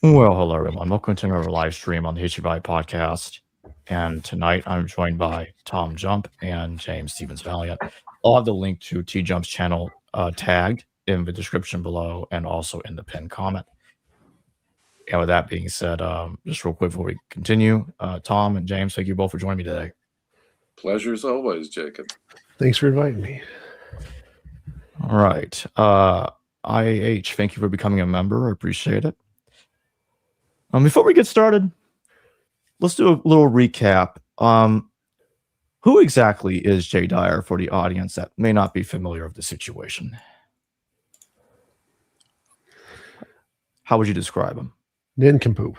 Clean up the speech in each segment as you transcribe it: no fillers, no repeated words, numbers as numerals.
Well, hello everyone. Welcome to another live stream on the HUI podcast. And tonight I'm joined by Tjump and James Stevens Valiant. I'll have the link to Tjump's channel tagged in the description below and also in the pinned comment. And with that being said, just real quick before we continue, Tom and James, thank you both for joining me today. Pleasure as always, Jacob. Thanks for inviting me. All right. IAH, thank you for becoming a member. I appreciate it. Before we get started, let's do a little recap. Who exactly is Jay Dyer for the audience that may not be familiar with the situation? How would you describe him? Nincompoop.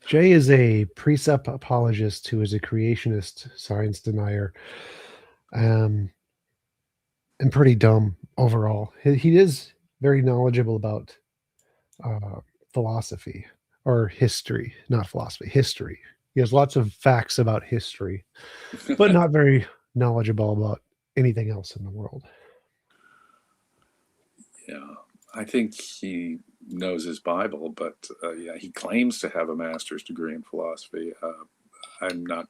Jay is a precept apologist who is a creationist science denier, and pretty dumb overall. He is very knowledgeable about philosophy or history, not philosophy, history. He has lots of facts about history, but not very knowledgeable about anything else in the world. Yeah, I think he knows his Bible, but yeah, he claims to have a master's degree in philosophy. I'm not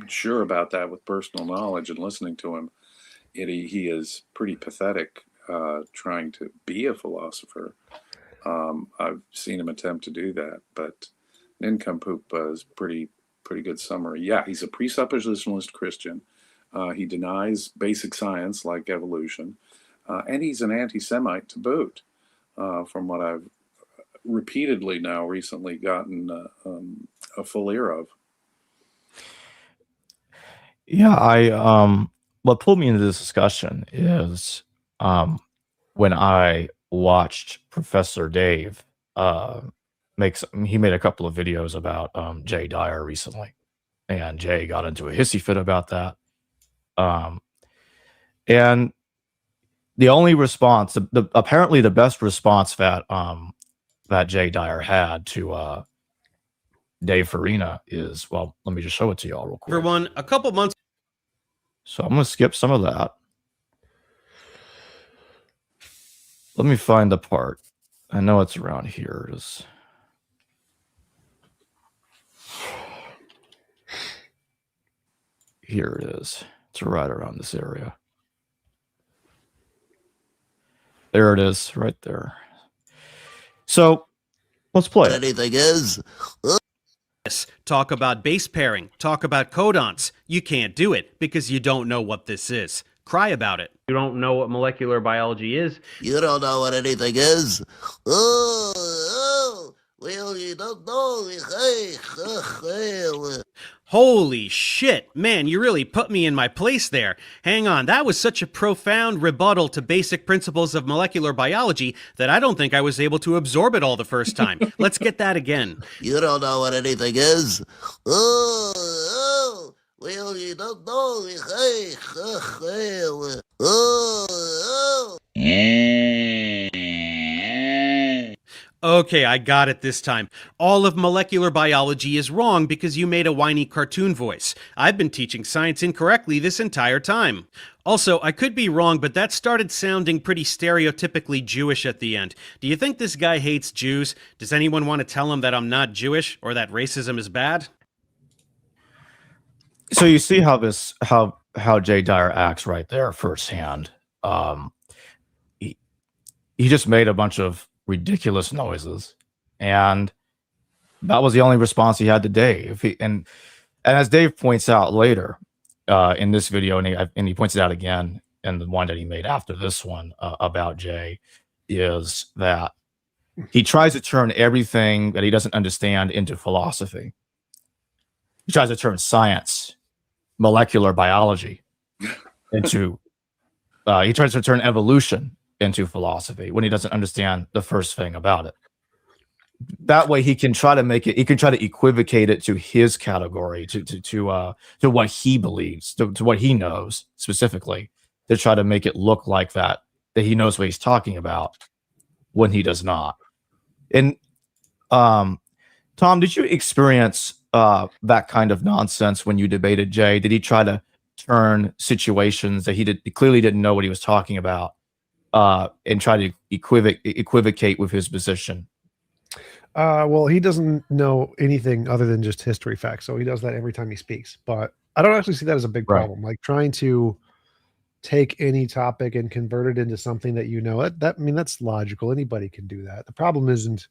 sure about that with personal knowledge, and listening to him, he is pretty pathetic trying to be a philosopher. I've seen him attempt to do that, but Nincompoop is pretty good summary. Yeah, he's a presuppositionalist Christian. He denies basic science like evolution, and he's an anti-Semite to boot, from what I've repeatedly now recently gotten a full ear of. Yeah, what pulled me into this discussion is when I watched Professor Dave he made a couple of videos about Jay Dyer recently, and Jay got into a hissy fit about that. And the only response, apparently the best response that Jay Dyer had to Dave Farina is, well, let me just show it to y'all real quick. For one, a couple months. So I'm going to skip some of that. Let me find the part. I know it's around here. Here it is. It's right around this area. There it is, right there. So let's play. Anything is. Talk about base pairing. Talk about codons. You can't do it because you don't know what this is. Cry about it. You don't know what molecular biology is. You don't know what anything is. Well, you don't know. Holy shit, man, you really put me in my place there. Hang on, that was such a profound rebuttal to basic principles of molecular biology that I don't think I was able to absorb it all the first time. Let's get that again. You don't know what anything is. Well, you don't know. Okay, I got it this time. All of molecular biology is wrong because you made a whiny cartoon voice. I've been teaching science incorrectly this entire time. Also, I could be wrong, but that started sounding pretty stereotypically Jewish at the end. Do you think this guy hates Jews? Does anyone want to tell him that I'm not Jewish or that racism is bad? So you see how Jay Dyer acts right there firsthand. He just made a bunch of ridiculous noises, and that was the only response he had to Dave. And as Dave points out later in this video, and he points it out again in the one that he made after this one about Jay, is that he tries to turn everything that he doesn't understand into philosophy. He tries to turn science, molecular biology into he tries to turn evolution into philosophy when he doesn't understand the first thing about it. That way he can try to make it, he can try to equivocate it to his category, to what he believes, to what he knows specifically, to try to make it look like that he knows what he's talking about when he does not. And Tom, did you experience that kind of nonsense when you debated Jay? Did he try to turn situations that he clearly didn't know what he was talking about and try to equivocate with his position. Well, he doesn't know anything other than just history facts, so he does that every time he speaks. But I don't actually see that as a big problem. Like trying to take any topic and convert it into something that you know. I mean, that's logical. Anybody can do that. The problem isn't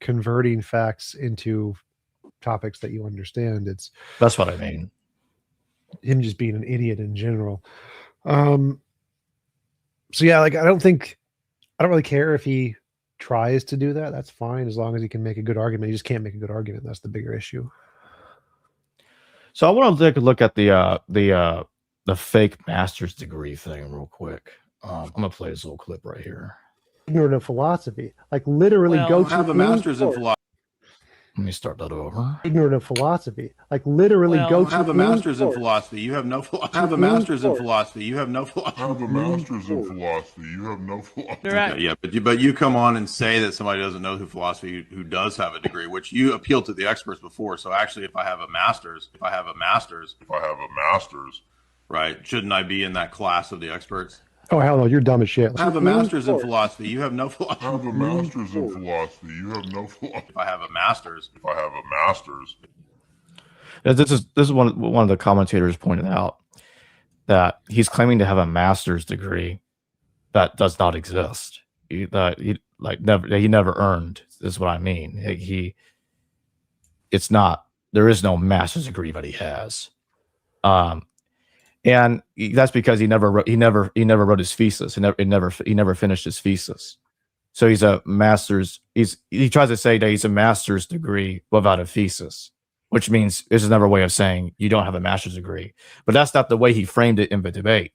converting facts into topics that you understand. That's what I mean. Him just being an idiot in general. So yeah, like I don't really care if he tries to do that. That's fine as long as he can make a good argument. He just can't make a good argument. That's the bigger issue. So I want to take a look at the fake master's degree thing real quick. I'm gonna play this little clip right here. Ignorant of philosophy, like literally Well, go have to a master's in course. philosophy. Let me start that over. Ignorant of philosophy, like literally Well, go to have a master's in course. philosophy. You have no philosophy. Have a master's in philosophy. You have no philosophy. Have a master's in philosophy. You have no philosophy. Okay, yeah, but you come on and say that somebody doesn't know who philosophy who does have a degree, which you appeal to the experts before. So actually, if I have a master's, right, shouldn't I be in that class of the experts? Oh hell no, you're dumb as shit. Have a master's in philosophy. You have no philosophy. Have a master's in philosophy. You have no philosophy. If I have a master's, This is one of the commentators pointed out that he's claiming to have a master's degree that does not exist. He never earned. Is what I mean. There is no master's degree that he has. And that's because he never wrote his thesis. He never finished his thesis. So he's a master's. He tries to say that he's a master's degree without a thesis, which means there's another way of saying you don't have a master's degree. But that's not the way he framed it in the debate.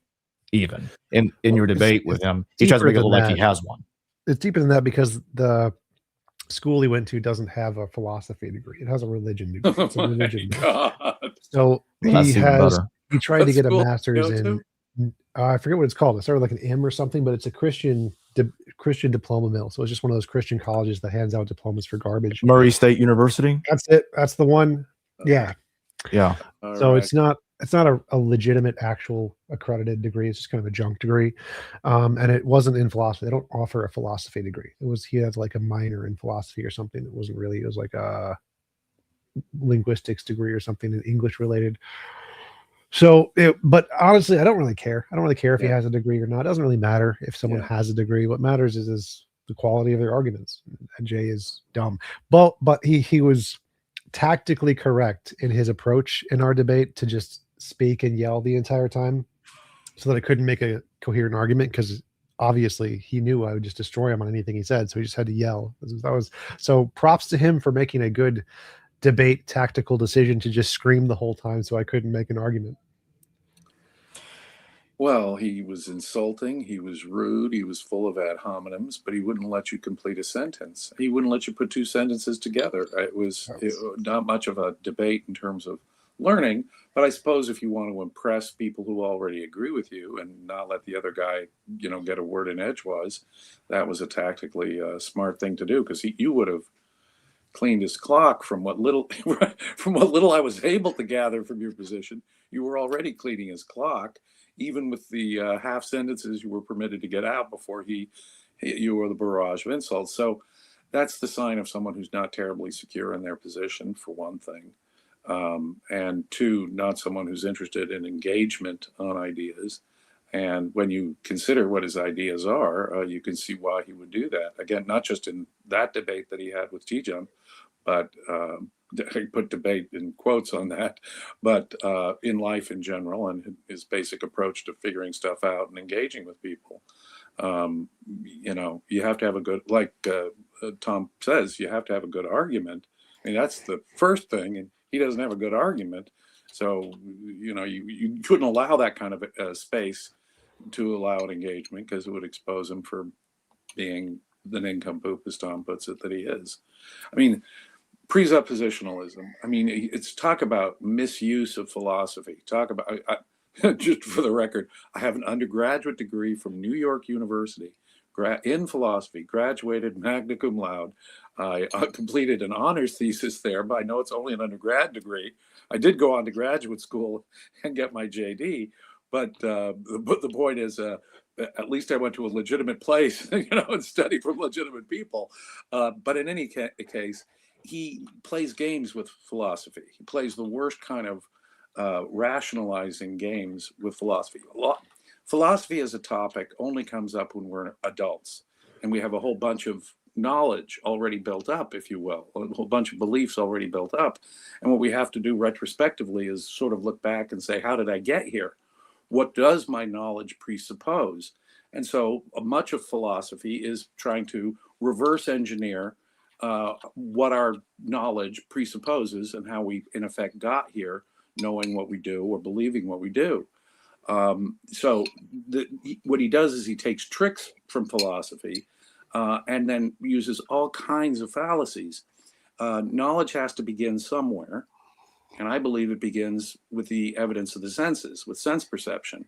Even in your debate with him, he tries to make it look like he has one. It's deeper than that because the school he went to doesn't have a philosophy degree. It has a religion degree. It's a religion degree. God. So That's he even has. better. He tried to What get a school master's did you go in. I forget what it's called. It started like an M or something, but it's a Christian diploma mill. So it's just one of those Christian colleges that hands out diplomas for garbage. Murray State University. That's it. That's the one. Yeah. Yeah. All So right. it's not a legitimate actual accredited degree. It's just kind of a junk degree. And it wasn't in philosophy. They don't offer a philosophy degree. He had like a minor in philosophy or something. It wasn't really, it was like a linguistics degree or something, in English related. So, but honestly, I don't really care. I don't really care if he has a degree or not. It doesn't really matter if someone has a degree. What matters is the quality of their arguments. And Jay is dumb. But he was tactically correct in his approach in our debate to just speak and yell the entire time so that I couldn't make a coherent argument, because obviously he knew I would just destroy him on anything he said. So he just had to yell. So props to him for making a good debate tactical decision to just scream the whole time so I couldn't make an argument. Well, he was insulting, he was rude, he was full of ad hominems, but he wouldn't let you complete a sentence. He wouldn't let you put two sentences together. It was not much of a debate in terms of learning, but I suppose if you want to impress people who already agree with you and not let the other guy, get a word in edgewise, that was a tactically smart thing to do, because you would have cleaned his clock from what little I was able to gather from your position. You were already cleaning his clock, even with the half sentences you were permitted to get out before he hit you with a barrage of insults. So that's the sign of someone who's not terribly secure in their position, for one thing. And two, not someone who's interested in engagement on ideas. And when you consider what his ideas are, you can see why he would do that. Again, not just in that debate that he had with Tjump, but I put debate in quotes on that, but in life in general, and his basic approach to figuring stuff out and engaging with people. You have to have a good, like Tom says, you have to have a good argument. I mean, that's the first thing, and he doesn't have a good argument. So, you couldn't allow that kind of space to allow an engagement, because it would expose him for being the nincompoop, as Tom puts it, that he is. I mean, presuppositionalism. I mean, it's talk about misuse of philosophy. Talk about, just for the record, I have an undergraduate degree from New York University in philosophy, graduated magna cum laude. I completed an honors thesis there, but I know it's only an undergrad degree. I did go on to graduate school and get my JD. But the point is, at least I went to a legitimate place, and studied from legitimate people. But in any case, he plays games with philosophy. He plays the worst kind of rationalizing games with philosophy. Philosophy as a topic only comes up when we're adults and we have a whole bunch of knowledge already built up, if you will, a whole bunch of beliefs already built up. And what we have to do retrospectively is sort of look back and say, how did I get here? What does my knowledge presuppose? And so much of philosophy is trying to reverse engineer what our knowledge presupposes and how we, in effect, got here, knowing what we do or believing what we do. What he does is he takes tricks from philosophy and then uses all kinds of fallacies. Knowledge has to begin somewhere. And I believe it begins with the evidence of the senses, with sense perception.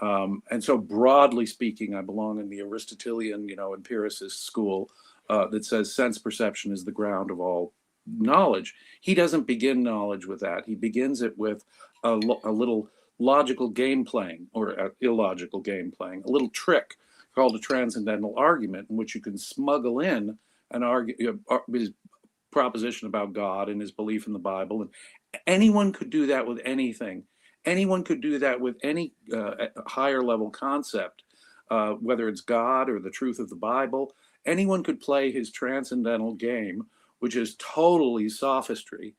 And so broadly speaking, I belong in the Aristotelian, empiricist school that says sense perception is the ground of all knowledge. He doesn't begin knowledge with that. He begins it with a little logical game playing or illogical game playing, a little trick called a transcendental argument in which you can smuggle in his proposition about God and his belief in the Bible. And anyone could do that with anything. Anyone could do that with any higher level concept, whether it's God or the truth of the Bible. Anyone could play his transcendental game, which is totally sophistry.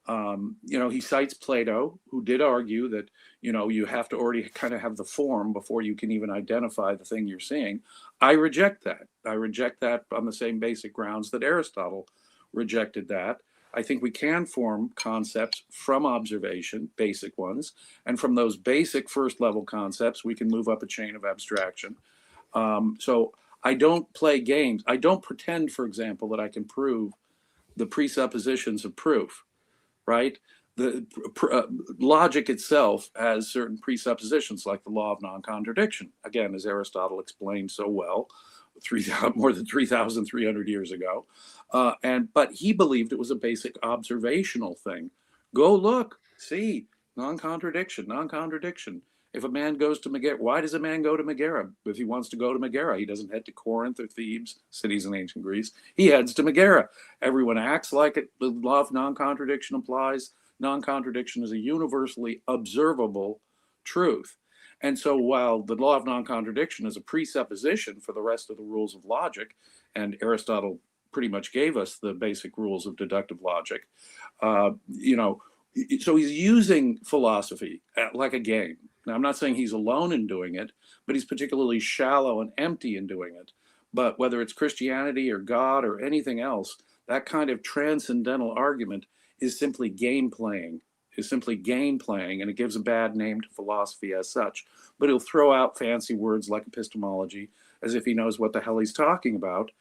He cites Plato, who did argue that, you have to already kind of have the form before you can even identify the thing you're seeing. I reject that. I reject that on the same basic grounds that Aristotle rejected that. I think we can form concepts from observation, basic ones, and from those basic first level concepts, we can move up a chain of abstraction. So I don't play games. I don't pretend, for example, that I can prove the presuppositions of proof, right? The logic itself has certain presuppositions, like the law of non-contradiction. Again, as Aristotle explained so well, more than 3,300 years ago. But he believed it was a basic observational thing. Go look, see, non-contradiction. If a man goes to Megara, why does a man go to Megara? If he wants to go to Megara, he doesn't head to Corinth or Thebes, cities in ancient Greece. He heads to Megara. Everyone acts like it. The law of non-contradiction applies. Non-contradiction is a universally observable truth. And so while the law of non-contradiction is a presupposition for the rest of the rules of logic, and Aristotle pretty much gave us the basic rules of deductive logic, so he's using philosophy like a game. Now, I'm not saying he's alone in doing it, but he's particularly shallow and empty in doing it. But whether it's Christianity or God or anything else, that kind of transcendental argument is simply game playing. And it gives a bad name to philosophy as such. But he'll throw out fancy words like epistemology as if he knows what the hell he's talking about,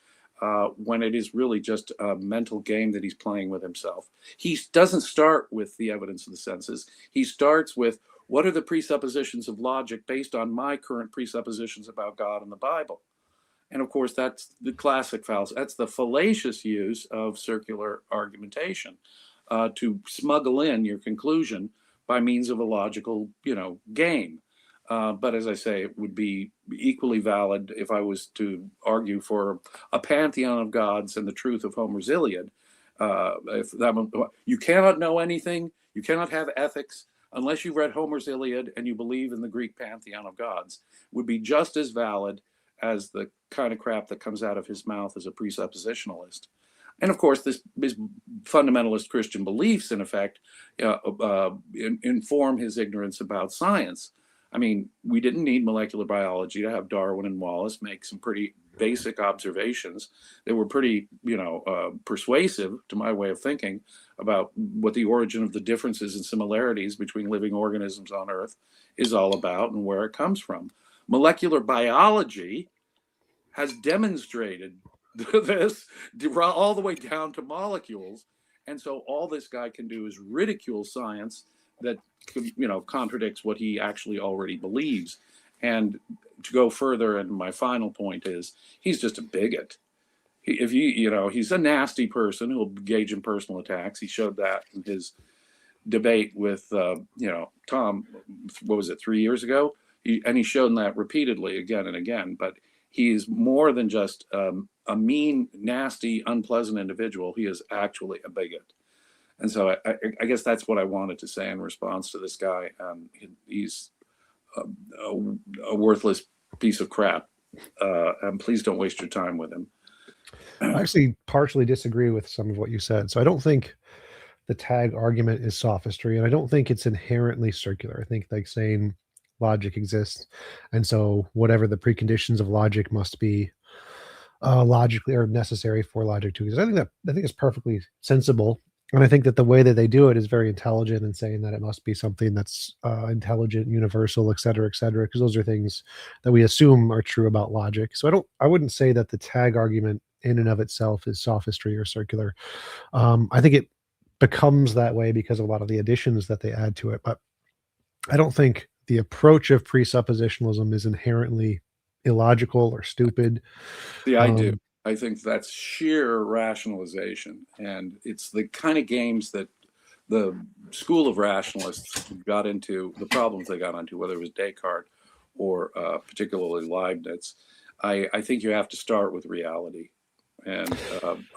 when it is really just a mental game that he's playing with himself. He doesn't start with the evidence of the senses. He starts with, what are the presuppositions of logic based on my current presuppositions about God and the Bible? And of course, that's the classic fallacy. That's the fallacious use of circular argumentation. To smuggle in your conclusion by means of a logical, game. But as I say, it would be equally valid if I was to argue for a pantheon of gods and the truth of Homer's Iliad. You cannot know anything, you cannot have ethics unless you read Homer's Iliad and you believe in the Greek pantheon of gods. It would be just as valid as the kind of crap that comes out of his mouth as a presuppositionalist. And of course, his fundamentalist Christian beliefs, in effect, inform his ignorance about science. I mean, we didn't need molecular biology to have Darwin and Wallace make some pretty basic observations that were pretty, persuasive to my way of thinking about what the origin of the differences and similarities between living organisms on Earth is all about and where it comes from. Molecular biology has demonstrated this all the way down to molecules. And so all this guy can do is ridicule science that contradicts what he actually already believes. And to go further, and my final point is, he's just a bigot. He's a nasty person who'll engage in personal attacks. He showed that in his debate with Tom, what was it, 3 years ago? and he's shown that repeatedly again and again. But he's more than just a mean, nasty, unpleasant individual. He is actually a bigot. And so I guess that's what I wanted to say in response to this guy. He's a worthless piece of crap. And please don't waste your time with him. I actually partially disagree with some of what you said. So I don't think the tag argument is sophistry, and I don't think it's inherently circular. I think like saying logic exists, and so whatever the preconditions of logic must be logically or necessary for logic to exist. I think it's perfectly sensible, and I think that the way that they do it is very intelligent in saying that it must be something that's intelligent, universal, et cetera, because those are things that we assume are true about logic. So I wouldn't say that the tag argument in and of itself is sophistry or circular. I think it becomes that way because of a lot of the additions that they add to it, but I don't think the approach of presuppositionalism is inherently illogical or stupid. See, I do. I think that's sheer rationalization, and it's the kind of games that the school of rationalists got into, the problems they got into, whether it was Descartes or particularly Leibniz. I think you have to start with reality and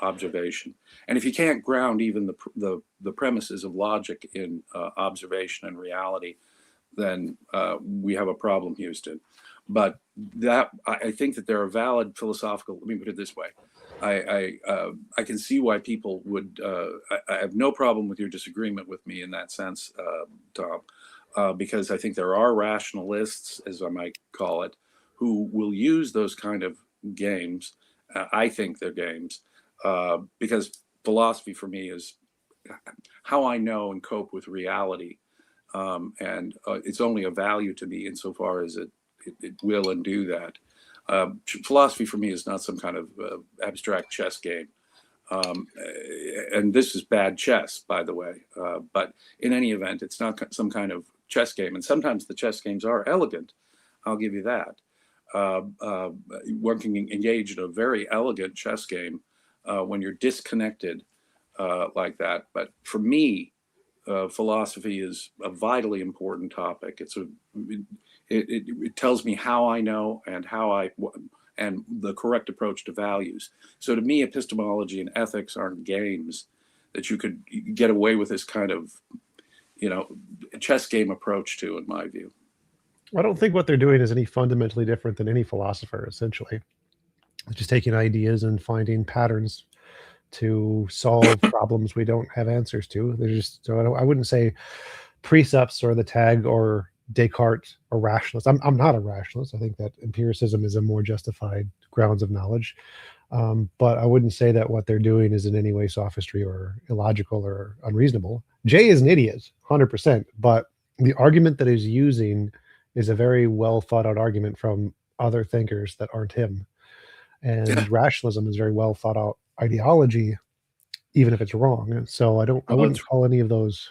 observation, and if you can't ground even the premises of logic in observation and reality, then we have a problem, Houston. But that I think that there are valid philosophical. Let me put it this way: I can see why people would. I have no problem with your disagreement with me in that sense, Tom, because I think there are rationalists, as I might call it, who will use those kind of games. I think they're games because philosophy for me is how I know and cope with reality, and it's only a value to me insofar as it will and do that. Philosophy for me is not some kind of abstract chess game. And this is bad chess, by the way. But in any event, it's not some kind of chess game. And sometimes the chess games are elegant. I'll give you that. One can engage in a very elegant chess game when you're disconnected like that. But for me, philosophy is a vitally important topic. It tells me how I know and and the correct approach to values. So to me, epistemology and ethics aren't games that you could get away with this kind of, chess game approach to, in my view. I don't think what they're doing is any fundamentally different than any philosopher, essentially. It's just taking ideas and finding patterns to solve problems we don't have answers to. I wouldn't say precepts or the tag or Descartes or rationalist. I'm not a rationalist. I think that empiricism is a more justified grounds of knowledge. But I wouldn't say that what they're doing is in any way sophistry or illogical or unreasonable. Jay is an idiot, 100%. But the argument that he's using is a very well thought out argument from other thinkers that aren't him. And rationalism is very well thought out ideology, even if it's wrong. And so I wouldn't call any of those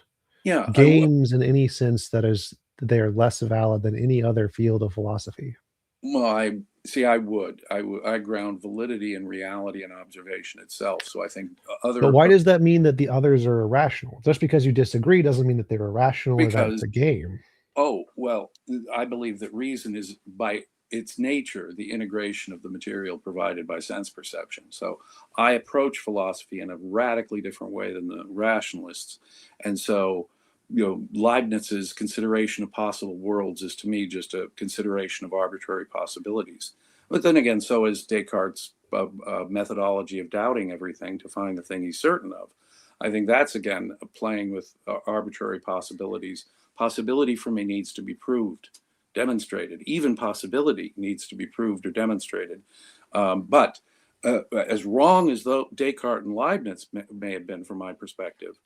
games in any sense that they are less valid than any other field of philosophy. Well, I ground validity in reality and observation itself. So I think But why does that mean that the others are irrational? Just because you disagree doesn't mean that they're irrational or that it's a game. Oh, well, I believe that reason is by its nature the integration of the material provided by sense perception. So I approach philosophy in a radically different way than the rationalists. And so, Leibniz's consideration of possible worlds is to me just a consideration of arbitrary possibilities. But then again, so is Descartes' methodology of doubting everything to find the thing he's certain of. I think that's, again, playing with arbitrary possibilities. Possibility for me needs to be proved, demonstrated. Even possibility needs to be proved or demonstrated. But as wrong as though Descartes and Leibniz may have been from my perspective,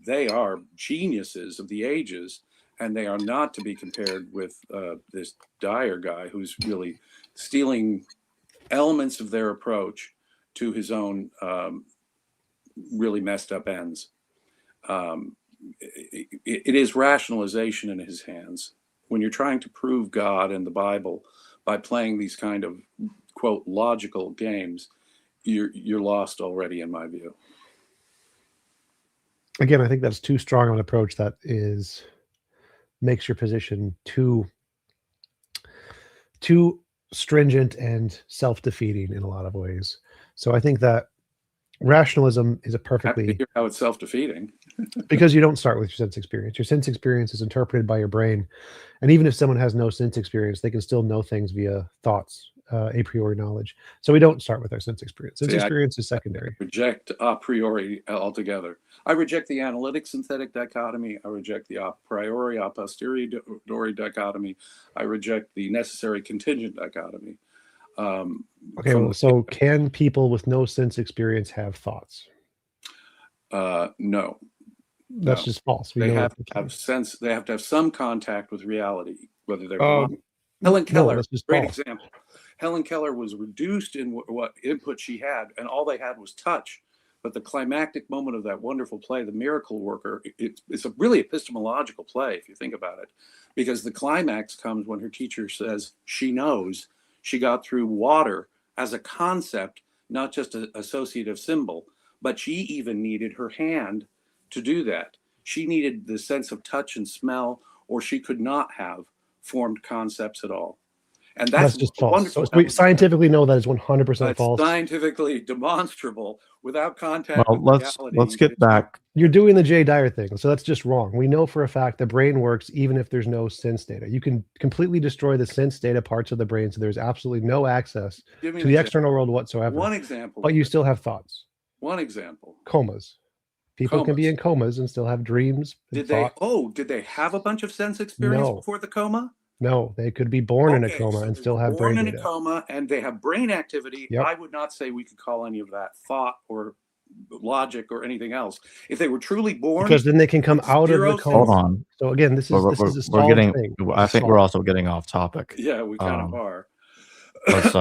they are geniuses of the ages, and they are not to be compared with this Dyer guy who's really stealing elements of their approach to his own really messed up ends. It is rationalization in his hands. When you're trying to prove God and the Bible by playing these kind of, quote, logical games, you're lost already, in my view. Again, I think that's too strong of an approach that makes your position too too stringent and self-defeating in a lot of ways. So I think that rationalism is a Happy to perfectly, hear how it's self-defeating. because you don't start with your sense experience. Your sense experience is interpreted by your brain. And even if someone has no sense experience, they can still know things via thoughts, a priori knowledge. So we don't start with our sense experience. Sense See, experience is secondary. Reject a priori altogether. I reject the analytic synthetic dichotomy. I reject the a priori a posteriori dichotomy. I reject the necessary contingent dichotomy. Okay, well, so can people with no sense experience have thoughts? No. That's No. just false. We They know have that to have sense. They have to have some contact with reality, whether they're Um, Helen Keller, that's just great false. example. Helen Keller was reduced in what input she had, and all they had was touch. But the climactic moment of that wonderful play, The Miracle Worker, it's a really epistemological play, if you think about it, because the climax comes when her teacher says she knows she got through water as a concept, not just an associative symbol, but she even needed her hand to do that. She needed the sense of touch and smell, or she could not have formed concepts at all. And that's just false. wonderful. So we scientifically know that is 100% It's false. scientifically demonstrable without contact Well, with let's reality. get back. You're doing the Jay Dyer thing, so that's just wrong. We know for a fact the brain works even if there's no sense data. You can completely destroy the sense data parts of the brain, so there's absolutely no access Give me to an the example. external world whatsoever. One example. But you still have thoughts. One example. Comas. People can be in comas and still have dreams. And Did they have a bunch of sense experience No. before the coma? No, they could be born in a Okay, coma so and they still were have brain born in data. a coma and they have brain activity. Yep. I would not say we could call any of that thought or logic or anything else. If they were truly born, Because then they can come out of the zero coma. Hold on. So again, this is a We're solved getting. thing. I think we're also getting off topic. yeah, we kind of are. Let's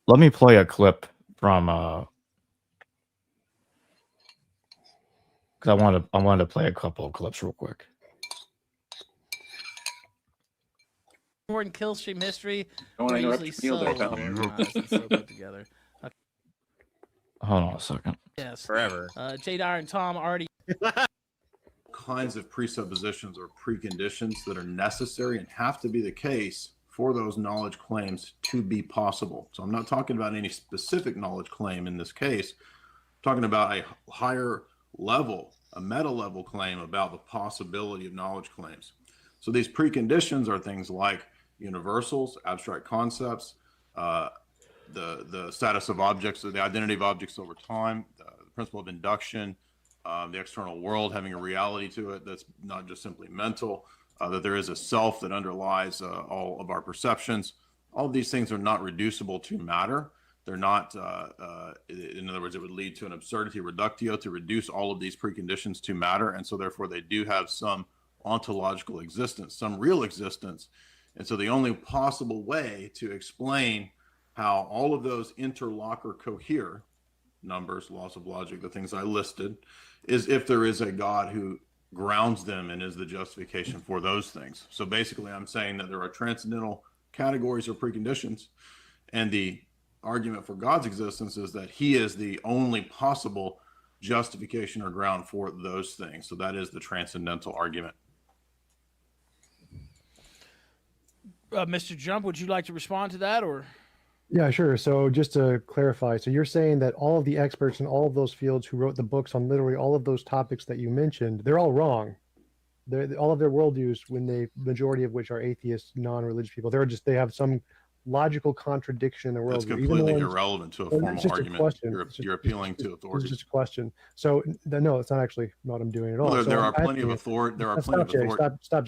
let me play a clip from because I wanted to play a couple of clips real quick. Important kill stream history. Don't want to We're interrupt usually Neil so there, pal. organized and so put together. Okay. Hold on a second. Yes. Forever. Jay Dyer and Tom already. Kinds of presuppositions or preconditions that are necessary and have to be the case for those knowledge claims to be possible. So I'm not talking about any specific knowledge claim in this case. I'm talking about a higher level, a meta level claim about the possibility of knowledge claims. So these preconditions are things like universals, abstract concepts, the status of objects, or the identity of objects over time, the principle of induction, the external world having a reality to it that's not just simply mental, that there is a self that underlies all of our perceptions. All of these things are not reducible to matter. They're not, in other words, it would lead to an absurdity reductio to reduce all of these preconditions to matter. And so therefore they do have some ontological existence, some real existence. And so the only possible way to explain how all of those interlock or cohere, numbers, laws of logic, the things I listed, is if there is a God who grounds them and is the justification for those things. So basically I'm saying that there are transcendental categories or preconditions, and the argument for God's existence is that he is the only possible justification or ground for those things. So that is the transcendental argument. Mr. Jump, would you like to respond to that, or? Yeah, sure. So just to clarify, so you're saying that all of the experts in all of those fields who wrote the books on literally all of those topics that you mentioned, they're all wrong. All of their worldviews, majority of which are atheist, non-religious people, they have some logical contradiction in their worldview. That's completely irrelevant to a formal argument. You're appealing to authority. It's just a question. So no, it's not actually what I'm doing at all. Well, So there I'm are plenty of asking authority. There are Stop, plenty of Jerry. authority. Stop.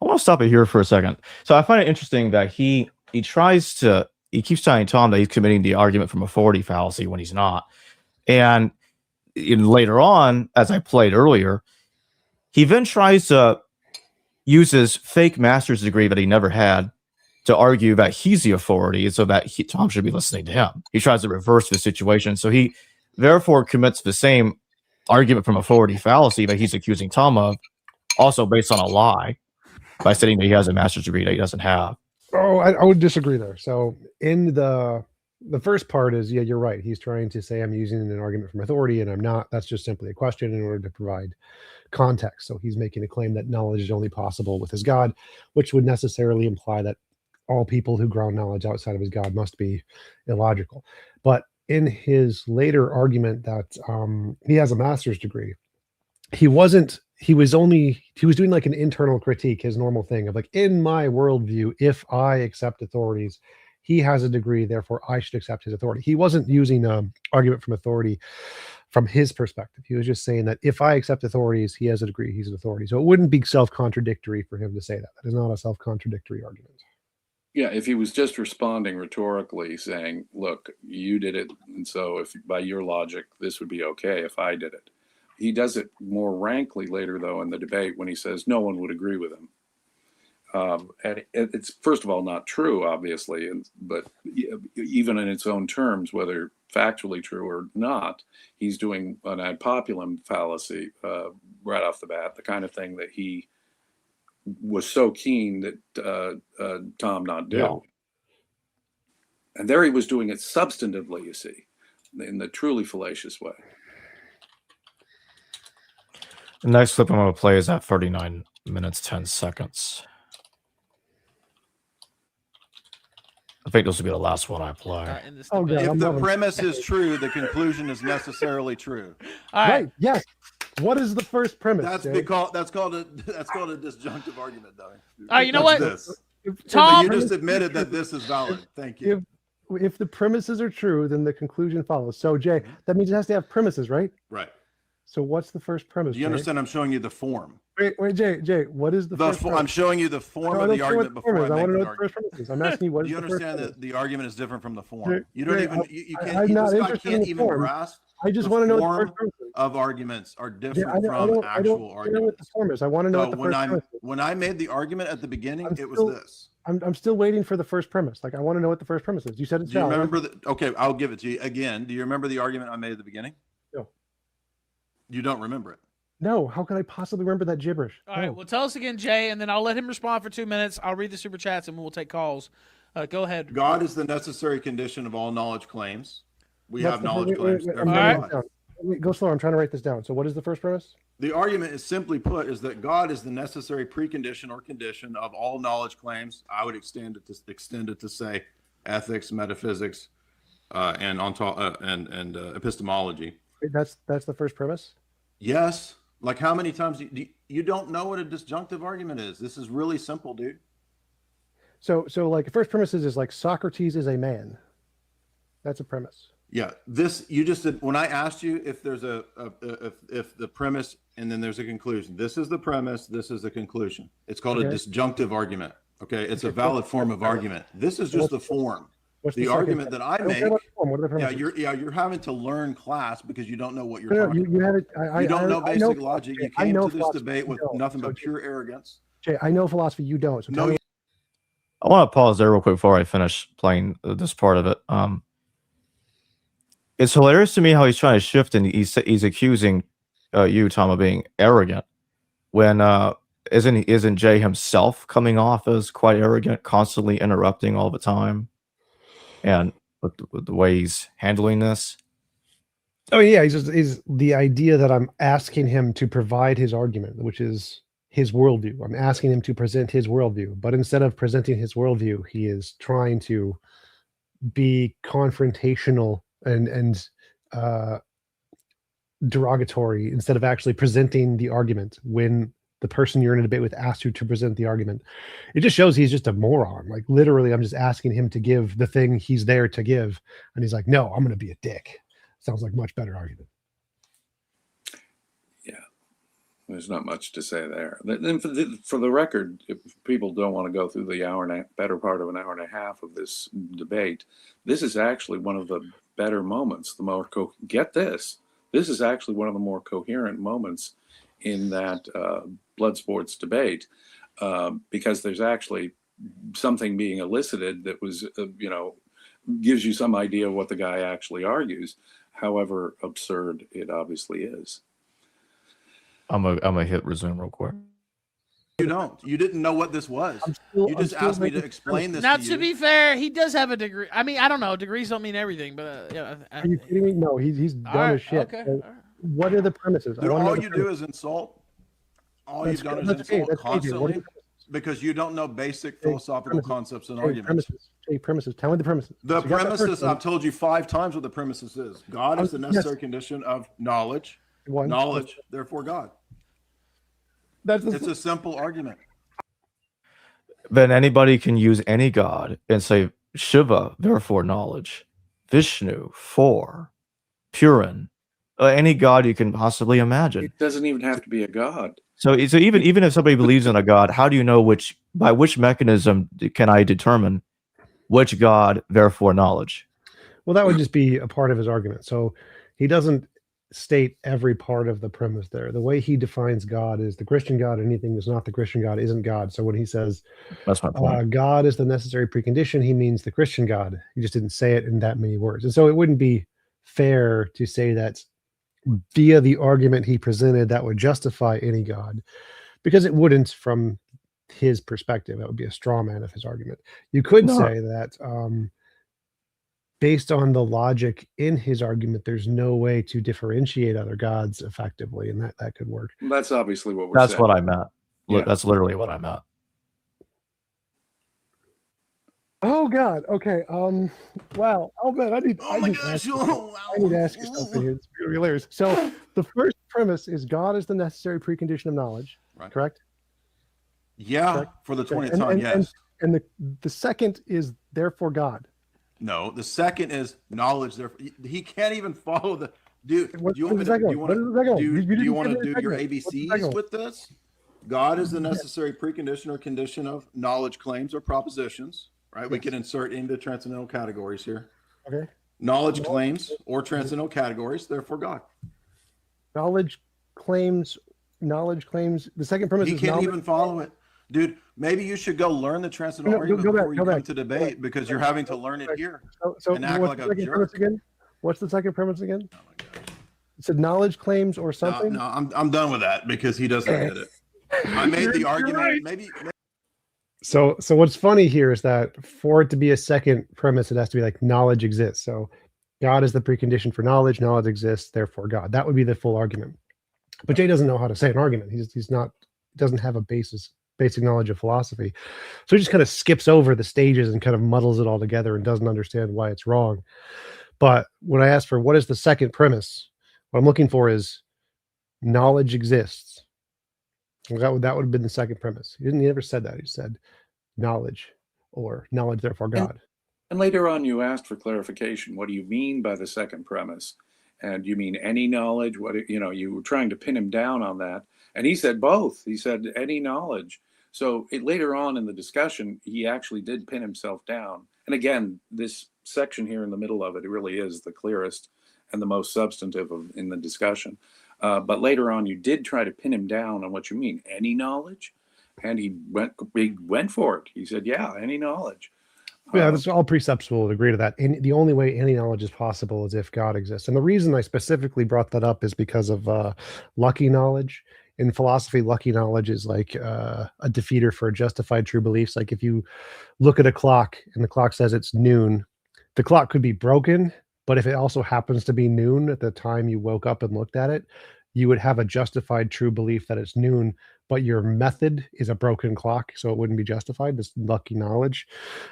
I want to stop it here for a second. So I find it interesting that he keeps telling Tom that he's committing the argument from authority fallacy when he's not. And later on, as I played earlier, he then tries to use his fake master's degree that he never had to argue that he's the authority, so that Tom should be listening to him. He tries to reverse the situation. So he therefore commits the same argument from authority fallacy that he's accusing Tom of, also based on a lie, by stating that he has a master's degree that he doesn't have. Oh, I would disagree there. So in the first part is, yeah, you're right. He's trying to say I'm using an argument from authority, and I'm not. That's just simply a question in order to provide context. So he's making a claim that knowledge is only possible with his God, which would necessarily imply that all people who ground knowledge outside of his God must be illogical. But in his later argument that he has a master's degree, he was doing like an internal critique, his normal thing of like, in my worldview, if I accept authorities, he has a degree, therefore I should accept his authority. He wasn't using an argument from authority from his perspective. He was just saying that if I accept authorities, he has a degree, he's an authority. So it wouldn't be self-contradictory for him to say that. That is not a self-contradictory argument. Yeah, if he was just responding rhetorically, saying, look, you did it, and so if by your logic, this would be okay if I did it. He does it more rankly later, though, in the debate when he says no one would agree with him. And it's, first of all, not true, obviously, but even in its own terms, whether factually true or not, he's doing an ad populum fallacy right off the bat, the kind of thing that he was so keen that Tom not do. Yeah. And there he was doing it substantively, you see, in the truly fallacious way. The next clip I'm going to play is at 39 minutes, 10 seconds. I think this will be the last one I play. Oh, God, If I'm the loving it. premise is true, the conclusion is necessarily true. All right. Right, yes. What is the first premise? That's Jay? that's called a disjunctive argument, though. All right, you know That's what? This. Tom- You just admitted that this is valid. Thank you. If the premises are true, then the conclusion follows. So, Jay, that means it has to have premises, right? Right. So what's the first premise? Do you Jay? understand? I'm showing you the form. Wait, Jay, what is the first premise? I'm showing you the form No, I of don't the care what argument the form before is. I I make want to the know what the first argument. premise is. I'm asking you what Do is you the first understand premise? that the argument is different from the form? Jay, You don't Jay, even you I'm can't. not This guy interested in can't the even form. grasp. I just the want to know what the form first premise is. of arguments are Yeah, different from I don't actual care what the arguments. form is. I want to know So what the first premise is. when I made the argument at the beginning, I'm it was still- this. I'm still waiting for the first premise. Like, I want to know what the first premise is. You said it's Do you valid. remember the? Okay, I'll give it to you again. Do you remember the argument I made at the beginning? No. You don't remember it. No, how could I possibly remember that gibberish? All right. No. Well, tell us again, Jay, and then I'll let him respond for 2 minutes. I'll read the super chats and we'll take calls. Go ahead. God is the necessary condition of all knowledge claims. We What's have the- knowledge claims. I'm therefore writing God. it down. Wait, go slower. I'm trying to write this down. So what is the first premise? The argument is simply put is that God is the necessary precondition or condition of all knowledge claims. I would extend it to say ethics, metaphysics, and epistemology. Wait, that's the first premise? Yes. Like how many times you don't know what a disjunctive argument is? This is really simple, dude. So like the first premise is like Socrates is a man. That's a premise. Yeah, this you just did when I asked you if there's if the premise and then there's a conclusion. This is the premise. This is the conclusion. It's called a disjunctive argument. Okay, it's a valid form of argument. This is just the form. What's The second argument premise? that I don't make. care about the form. What are the Yeah, premises? you're having to learn class because you don't know what you're No, talking you about. have it. You don't know I know basic logic. You philosophy. I came know to this philosophy. debate You with don't. nothing So, but pure arrogance. Jay, I know philosophy. You don't. So tell No, me. I want to pause there real quick before I finish playing this part of it. It's hilarious to me how he's trying to shift and he's accusing you, Tom, of being arrogant when isn't Jay himself coming off as quite arrogant, constantly interrupting all the time, and with the way he's handling this. Oh yeah, he's the idea that I'm asking him to provide his argument, which is his worldview. I'm asking him to present his worldview, but instead of presenting his worldview, he is trying to be confrontational and derogatory instead of actually presenting the argument when the person you're in a debate with asks you to present the argument. It just shows he's just a moron. Like literally, I'm just asking him to give the thing he's there to give, and he's like, "No, I'm going to be a dick." Sounds like much better argument. Yeah, there's not much to say there. Then for the record, if people don't want to go through the better part of an hour and a half of this debate, this is actually one of the better moments. Get this. This is actually one of the more coherent moments in that blood sports debate because there's actually something being elicited that was, gives you some idea of what the guy actually argues, however absurd it obviously is. I'm gonna hit resume real quick. you don't. You didn't know what this was. You just asked me to explain this. Now, to to you. be fair, he does have a degree. I mean, I don't know. Degrees don't mean everything, but Are you kidding me? No, he's dumb all right, as shit. okay, So all right. what are the premises? I Dude, wanna know all the you premise. do is insult. All That's you've done good. is That's okay. insult That's okay, dude. What are constantly. the premises? because you don't know basic philosophical concepts and arguments. Premises. Tell me the premises. The So you got that premises, first one. I've told you 5 times what the premises is. God is the necessary condition of knowledge. One. Knowledge, therefore God. It's a simple argument. Then anybody can use any god and say Shiva, therefore knowledge. Vishnu, 4. Purin, any god you can possibly imagine. It doesn't even have to be a god. So even if somebody believes in a god, how do you know by which mechanism can I determine which god, therefore knowledge? Well, that would just be a part of his argument. So he doesn't state every part of the premise there. The way he defines God is the Christian God. Anything that's not the Christian God isn't God. So when he says That's my point. God is the necessary precondition, he means the Christian God. He just didn't say it in that many words. And so it wouldn't be fair to say that via the argument he presented that would justify any God, because it wouldn't from his perspective. That would be a straw man of his argument. You could say that based on the logic in his argument, there's no way to differentiate other gods effectively, and that could work. That's obviously what we're That's saying. what I meant. Yeah. That's literally what I meant. Oh God. Okay. Wow. Oh man, I need to ask you something here. It's really hilarious. So the first premise is God is the necessary precondition of knowledge. Right. Correct? Yeah, Correct. for the 20th time, yes. And the second is therefore God. No, the second is knowledge. Therefore, he can't even follow the dude. Do you want What's to the do? second You one? want to do? Do you want to What's the do your second one? What's the second ABCs one? with this? God is the necessary precondition or condition of knowledge claims or propositions. Right? We can insert into transcendental categories here. Okay. Knowledge claims or transcendental categories. Therefore, God. Knowledge claims. The second premise He is can't knowledge. even follow it. Dude, maybe you should go learn the transcendental argument before you come to debate, because you're having to learn it here So and act what's like the a second jerk. premise again? What's the second premise again? It said knowledge claims or something. No, I'm done with that because he doesn't get it. I made the argument. right. Maybe So what's funny here is that for it to be a second premise, it has to be like knowledge exists. So God is the precondition for knowledge. Knowledge exists, therefore God. That would be the full argument. But Jay doesn't know how to say an argument. He's not doesn't have a basic knowledge of philosophy. So he just kind of skips over the stages and kind of muddles it all together and doesn't understand why it's wrong. But when I asked for what is the second premise, what I'm looking for is knowledge exists. That would have been the second premise. He never said that. He said knowledge or knowledge, therefore God. And later on, you asked for clarification. What do you mean by the second premise? And you mean any knowledge? You were trying to pin him down on that. And he said both. He said any knowledge. So later on in the discussion, he actually did pin himself down. And again, this section here in the middle of it really is the clearest and the most substantive in the discussion. But later on, you did try to pin him down on what you mean, any knowledge. And he went for it. He said, yeah, any knowledge. Yeah, that's all precepts will agree to that. And the only way any knowledge is possible is if God exists. And the reason I specifically brought that up is because of lucky knowledge. In philosophy, lucky knowledge is like a defeater for justified true beliefs. Like if you look at a clock and the clock says it's noon, the clock could be broken, but if it also happens to be noon at the time you woke up and looked at it, you would have a justified true belief that it's noon, but your method is a broken clock, so it wouldn't be justified. This lucky knowledge.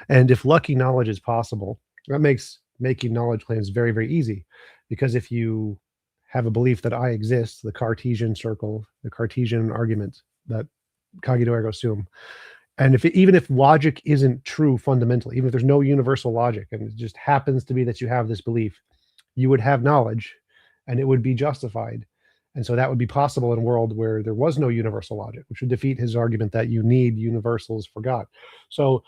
And if lucky knowledge is possible, that makes making knowledge claims very, very easy. Because if you have a belief that I exist, the Cartesian circle, the Cartesian argument, that cogito ergo sum, and even if logic isn't true fundamentally, even if there's no universal logic, and it just happens to be that you have this belief, you would have knowledge, and it would be justified. And so that would be possible in a world where there was no universal logic, which would defeat his argument that you need universals for God. So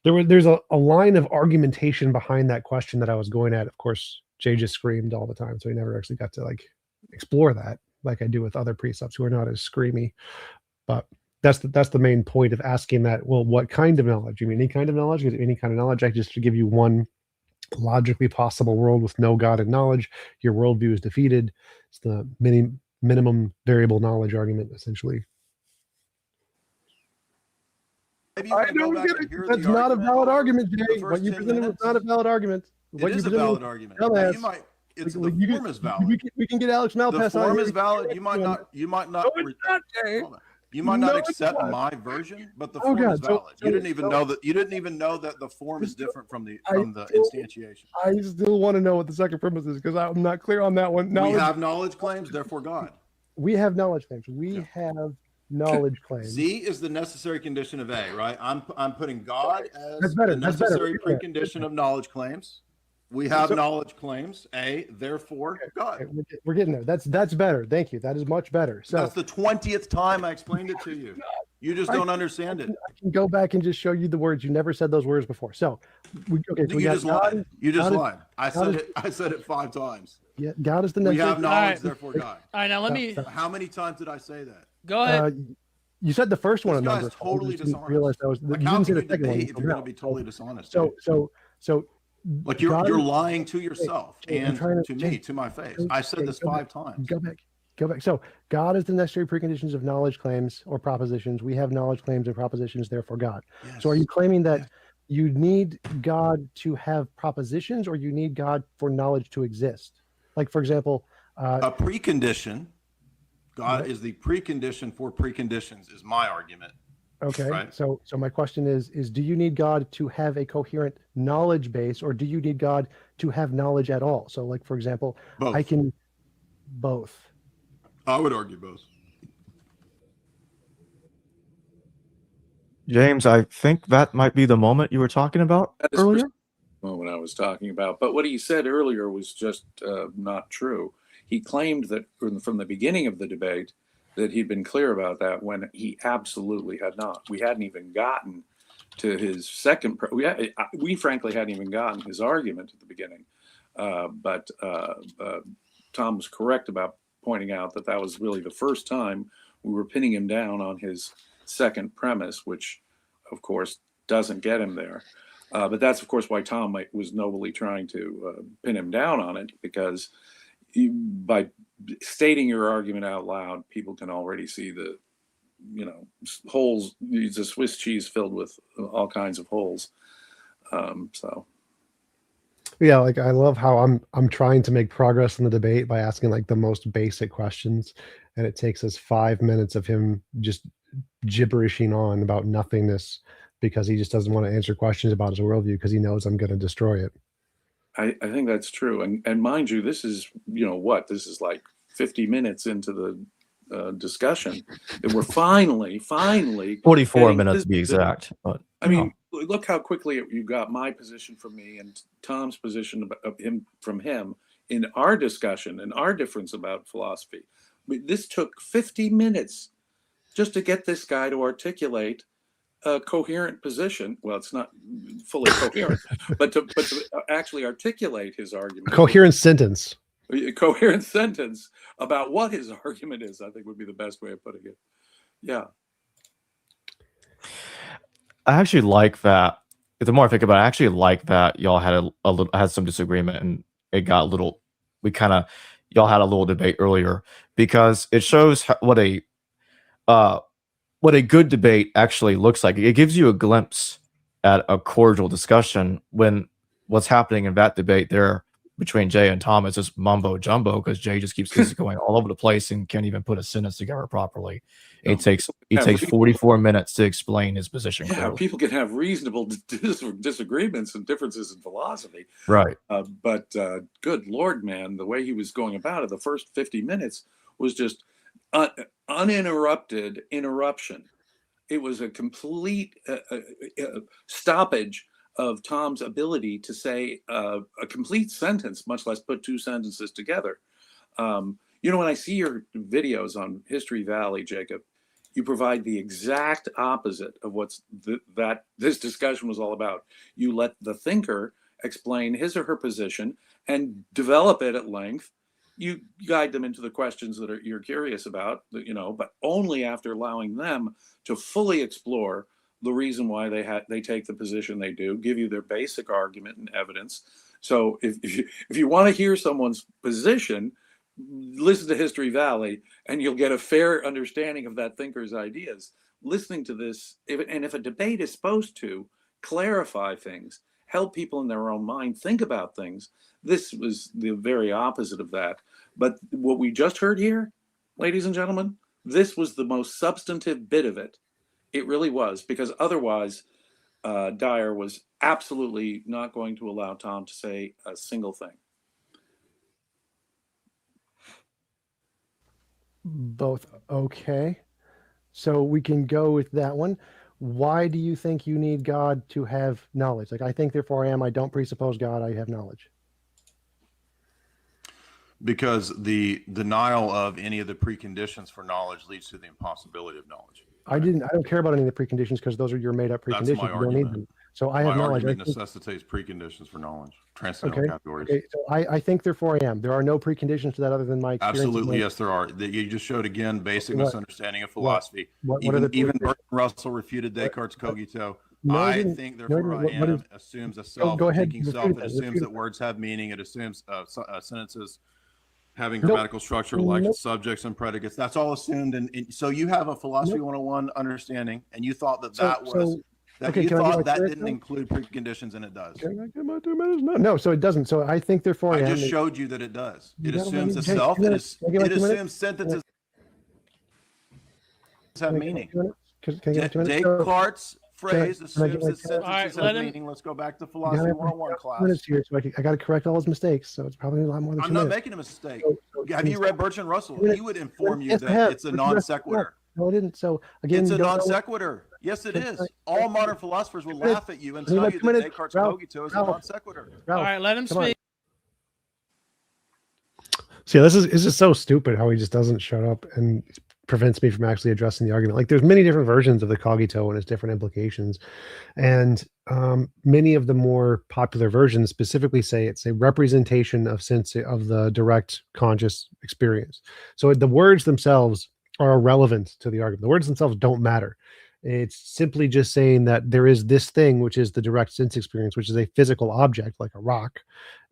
there's a line of argumentation behind that question that I was going at. Of course, Jay just screamed all the time, so he never actually got to explore that like I do with other precepts who are not as screamy. But that's the main point of asking that. Well, what kind of knowledge? You mean any kind of knowledge? Any kind of knowledge? I just to give you one logically possible world with no God and knowledge. Your worldview is defeated. It's the minimum variable knowledge argument, essentially. I don't get it. That's not a valid argument, Jay. What you presented was not a valid argument. It is a valid argument. The form is valid. We can get Alex Malpass. The form is valid. You might not. No, it's not, Jay. You might not No, it's accept not. my version, but the Oh, form is God. So- valid. You didn't even so- know that. You didn't even know that the form is different from the still- instantiation. I still want to know what the second premise is because I'm not clear on that one. We Knowledge, have knowledge claims, therefore God. we have knowledge claims. We Yeah. have knowledge claims. Z is the necessary condition of A, right? I'm putting God as That's better, the that's better. necessary Yeah. precondition of knowledge claims. We have So- knowledge claims, A, therefore God. Okay, we're getting there. That's better. Thank you. That is much better. So That's the 20th time I explained it to you. You just don't understand it. I can go back and just show you the words. You never said those words before. So, so we You got just God. lied. You just God is- lied. I God said is- it. I said it 5 times. Yeah, God is the We necessary. have knowledge, right. therefore God. All right, now let me How many times did I say that? go ahead. You said the first one. This a guy's number of times. totally I just didn't dishonest. realize that was. Like, You how didn't say can the you second one. debate if you're going to No. be totally dishonest? So like you're God you're is- lying to yourself Jay, I'm and trying to to- me, to my face. Jay, I said Jay, this go 5 back. times. Go back. So God is the necessary preconditions of knowledge claims or propositions. We have knowledge claims and propositions, therefore God. So are you claiming that Yes. you need God to have propositions, or you need God for knowledge to exist? Like, for example, A precondition, God What? is the precondition for preconditions, is my argument. okay. Right. So my question is do you need God to have a coherent knowledge base, or do you need God to have knowledge at all? So, like, for example, Both. I can both. I would argue both. James, I think that might be the moment you were talking about That is earlier. the moment I was talking about. But what he said earlier was just not true. He claimed that from the beginning of the debate that he'd been clear about that when he absolutely had not. We hadn't even gotten to his second. We frankly hadn't even gotten his argument at the beginning. But Tom was correct about pointing out that was really the first time we were pinning him down on his second premise, which of course doesn't get him there. But that's of course why Tom was nobly trying to pin him down on it, because by stating your argument out loud, people can already see the holes. It's a Swiss cheese filled with all kinds of holes. So Yeah, like I love how I'm trying to make progress in the debate by asking like the most basic questions, and it takes us 5 minutes of him just gibberishing on about nothingness because he just doesn't want to answer questions about his worldview because he knows I'm going to destroy it. I think that's true. And mind you, this is, this is like 50 minutes into the discussion that we're finally 44 getting minutes this- to be exact. But I mean, look how quickly you got my position from me and Tom's position from him in our discussion and our difference about philosophy. This took 50 minutes just to get this guy to articulate a coherent position. Well, it's not fully coherent, but to actually articulate his argument. Coherent sentence. A coherent sentence about what his argument is, I think would be the best way of putting it. Yeah. I actually like that. The more I think about it, I actually like that y'all had had some disagreement and it got a little. Y'all had a little debate earlier because it shows what a good debate actually looks like. It gives you a glimpse at a cordial discussion when what's happening in that debate there between Jay and Tom is just mumbo jumbo because Jay just keeps going all over the place and can't even put a sentence together properly. It takes 44 minutes to explain his position. Yeah, clearly. people can have reasonable disagreements and differences in philosophy. Right. But good Lord, man, the way he was going about it, the first 50 minutes was just uninterrupted interruption. It was a complete stoppage of Tom's ability to say a complete sentence, much less put two sentences together. When I see your videos on History Valley, Jacob, you provide the exact opposite of what's this discussion was all about. You let the thinker explain his or her position and develop it at length. You guide them into the questions that you're curious about, but only after allowing them to fully explore the reason why they take the position they do, give you their basic argument and evidence. So if you want to hear someone's position, listen to History Valley and you'll get a fair understanding of that thinker's ideas. Listening to this, if a debate is supposed to clarify things, help people in their own mind think about things, this was the very opposite of that. But what we just heard here, ladies and gentlemen, this was the most substantive bit of it. It really was, because otherwise, Dyer was absolutely not going to allow Tom to say a single thing. Both okay. So we can go with that one. Why do you think you need God to have knowledge? Like, I think, therefore I am. I don't presuppose God. I have knowledge. Because the denial of any of the preconditions for knowledge leads to the impossibility of knowledge. I don't care about any of the preconditions because those are your made up preconditions. That's my You don't need argument. them. So I have My knowledge. argument necessitates preconditions for knowledge, transcendental categories. Okay. So I think, therefore I am. There are no preconditions to that other than my experience. Absolutely, yes, there are. You just showed again basic misunderstanding of philosophy. What are the Even Bertrand Russell refuted Descartes' cogito. No, I think, therefore, I am assumes a self. Go ahead. Thinking self. It assumes that words have meaning. It assumes sentences having grammatical structure like subjects and predicates. That's all assumed. And so you have a philosophy 101 understanding, and you thought that that didn't include preconditions, and it does. Can I get my 2 minutes? No, so it doesn't. So I think, therefore, I just showed you that it does. It assumes a self. It assumes sentences have meaning. Descartes' phrase assumes that sentences have meaning. Let's go back to philosophy 101 class. Here, so I got to correct all his mistakes. So it's probably a lot more than I'm not making a mistake. Have you read Bertrand Russell? He would inform you that it's a non sequitur. No, I didn't. So again, it's a non sequitur. Yes, it is. All modern philosophers will laugh at you and tell you that Descartes' cogito is a non sequitur. All right, let him speak. See, this is so stupid how he just doesn't shut up and prevents me from actually addressing the argument. Like, there's many different versions of the cogito and its different implications, and many of the more popular versions specifically say it's a representation of the direct conscious experience. So the words themselves are irrelevant to the argument. The words themselves don't matter. It's simply just saying that there is this thing, which is the direct sense experience, which is a physical object like a rock,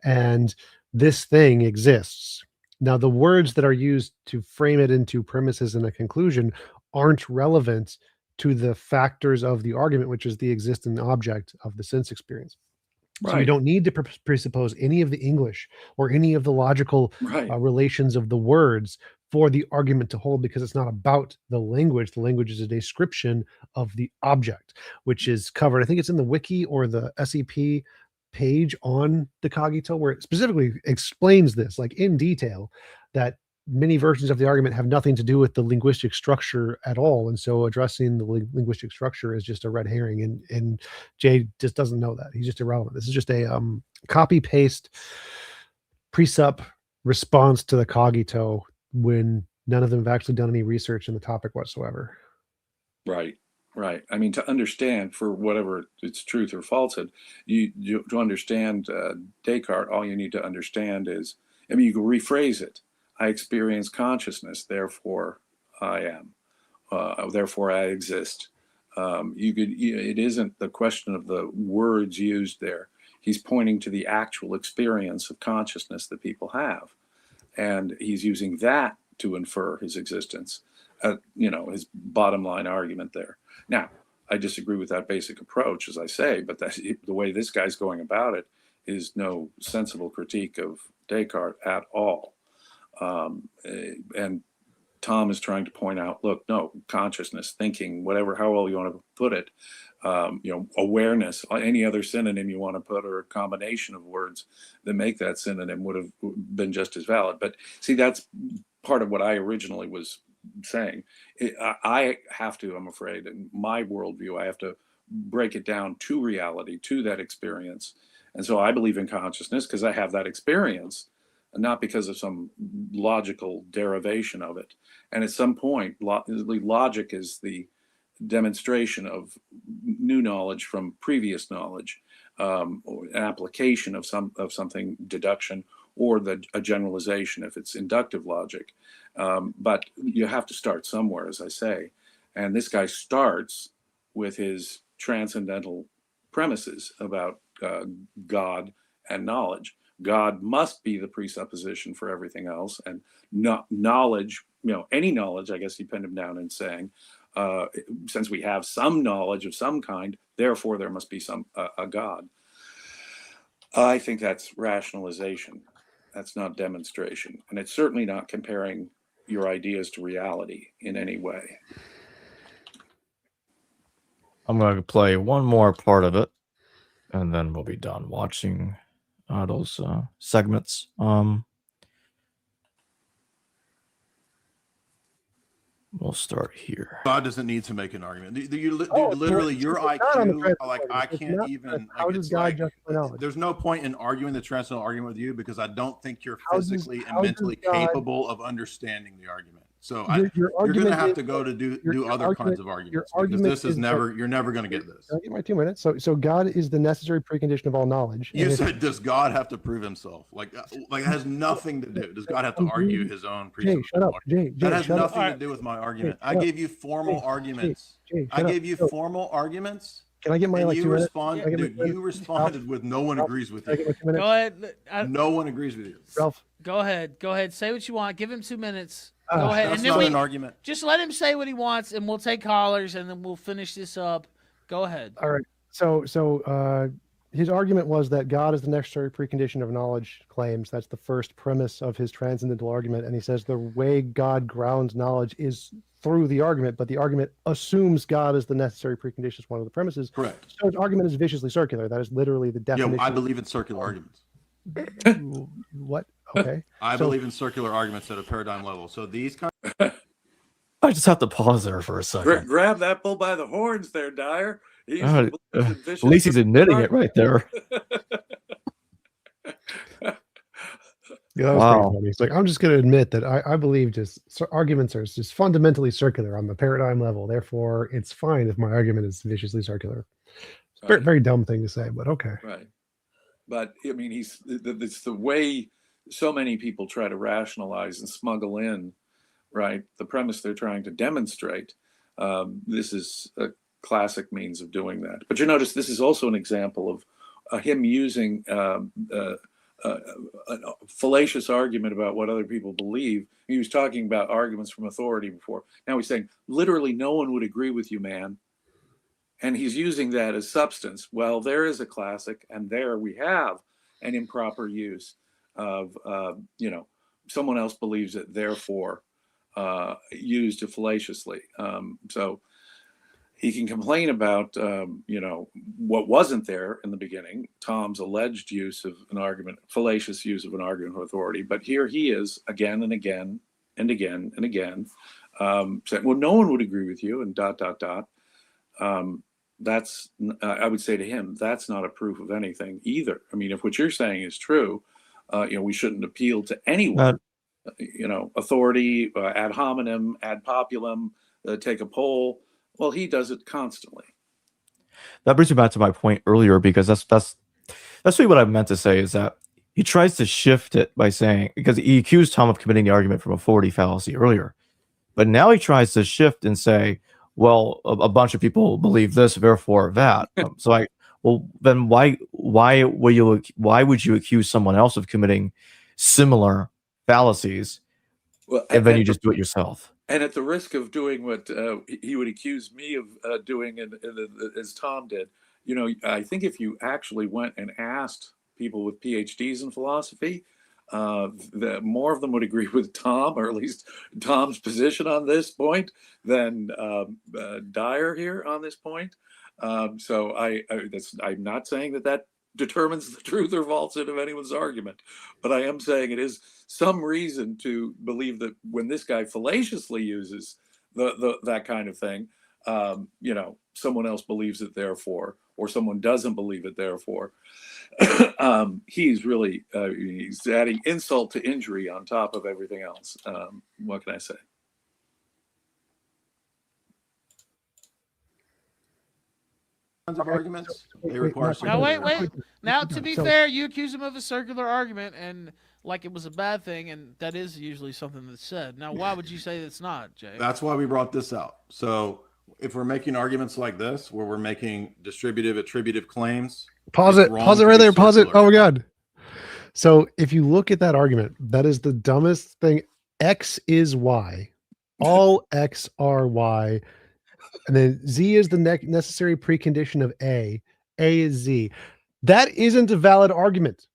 and this thing exists. Now, the words that are used to frame it into premises and a conclusion aren't relevant to the factors of the argument, which is the existing object of the sense experience. Right. So you don't need to presuppose any of the English or any of the logical relations of the words for the argument to hold, because it's not about the language. The language is a description of the object, which is covered. I think it's in the wiki or the SEP page on the cogito, where it specifically explains this, like in detail, that many versions of the argument have nothing to do with the linguistic structure at all, and so addressing the linguistic structure is just a red herring, and Jay just doesn't know that. He's just irrelevant. This is just a copy paste presup response to the cogito when none of them have actually done any research in the topic whatsoever. Right. I mean, to understand, for whatever its truth or falsehood, you to understand Descartes, all you need to understand is, I mean, you can rephrase it. I experience consciousness, therefore I am, therefore I exist. It isn't the question of the words used there. He's pointing to the actual experience of consciousness that people have, and he's using that to infer his existence. His bottom line argument there. Now, I disagree with that basic approach, as I say, but the way this guy's going about it is no sensible critique of Descartes at all. And Tom is trying to point out, look, no, consciousness, thinking, whatever, however you want to put it, awareness, any other synonym you want to put, or a combination of words that make that synonym would have been just as valid. But see, that's part of what I originally was saying. I have to, I'm afraid, in my worldview, I have to break it down to reality, to that experience. And so I believe in consciousness because I have that experience, not because of some logical derivation of it. And at some point, logic is the demonstration of new knowledge from previous knowledge, or an application of something, deduction, or a generalization if it's inductive logic. But you have to start somewhere, as I say. And this guy starts with his transcendental premises about God and knowledge. God must be the presupposition for everything else, and knowledge, any knowledge, I guess he pinned him down in saying, since we have some knowledge of some kind, therefore there must be a God. I think that's rationalization. That's not demonstration. And it's certainly not comparing, your ideas to reality in any way. I'm going to play one more part of it, and then we'll be done watching those segments. We'll start here. God doesn't need to make an argument. Literally, your IQ, like I can't even. How does God justify knowledge? There's no point in arguing the transcendental argument with you because I don't think you're physically and mentally capable of understanding the argument. So you're going to have to go to do other kinds of arguments because this is never. You're never going to get this. Can I get my 2 minutes? So God is the necessary precondition of all knowledge. You said, does God have to prove himself? Like it has nothing to do. Does God have to argue his own Jay, shut up. Jay, that has nothing to do with my argument. I gave you formal arguments. I gave you formal arguments. Can I get my and you responded with no one agrees with you. Go ahead. No one agrees with you. Ralph. Go ahead. Say what you want. Give him 2 minutes. Go ahead. That's and then not an argument. Just let him say what he wants, and we'll take callers, and then we'll finish this up. Go ahead. All right. So his argument was that God is the necessary precondition of knowledge claims. That's the first premise of his transcendental argument. And he says the way God grounds knowledge is through the argument, but the argument assumes God is the necessary precondition is one of the premises. Correct. So his argument is viciously circular. That is literally the definition. Yeah, I believe in circular arguments. What? Okay. I believe in circular arguments at a paradigm level. So these kind I just have to pause there for a second. Grab that bull by the horns there, Dyer. At least he's admitting it right there. Yeah, that was pretty funny. It's like, I'm just going to admit that I believe just arguments are just fundamentally circular on the paradigm level. Therefore, it's fine if my argument is viciously circular. It's a very, very dumb thing to say, but okay. Right. But I mean, it's the way so many people try to rationalize and smuggle in, right, the premise they're trying to demonstrate. This is a classic means of doing that. But you notice this is also an example of him using a fallacious argument about what other people believe. He was talking about arguments from authority before. Now he's saying literally no one would agree with you, man. And he's using that as substance. Well, there is a classic, and there we have an improper use of, someone else believes it, therefore used fallaciously. So he can complain about, what wasn't there in the beginning, Tom's alleged use of an argument, fallacious use of an argument of authority. But here he is again and again and again and again saying, well, no one would agree with you and ... That's, I would say to him, that's not a proof of anything either. I mean, if what you're saying is true, we shouldn't appeal to anyone, authority, ad hominem, ad populum, take a poll. Well, he does it constantly. That brings me back to my point earlier, because that's really what I meant to say, is that he tries to shift it by saying, because he accused Tom of committing the argument from authority fallacy earlier, but now he tries to shift and say, well, a bunch of people believe this, therefore that. Then why would you accuse someone else of committing similar fallacies, and then you just do it yourself? And at the risk of doing what he would accuse me of doing, as Tom did, I think if you actually went and asked people with PhDs in philosophy, more of them would agree with Tom, or at least Tom's position on this point, than Dyer here on this point. So I'm not saying that determines the truth or falsehood of anyone's argument, but I am saying it is some reason to believe that when this guy fallaciously uses that kind of thing, someone else believes it therefore, or someone doesn't believe it therefore. He's really he's adding insult to injury on top of everything else. What can I say? Arguments. They require. Now wait. Now, to be fair, you accuse him of a circular argument, and like it was a bad thing, and that is usually something that's said. Now, why would you say it's not, Jay? That's why we brought this out. So, if we're making arguments like this, where we're making distributive, attributive claims, pause it right there. Pause it. Oh my God. So, if you look at that argument, that is the dumbest thing. X is Y. All X are Y. And then Z is the necessary precondition of A. A is Z. That isn't a valid argument.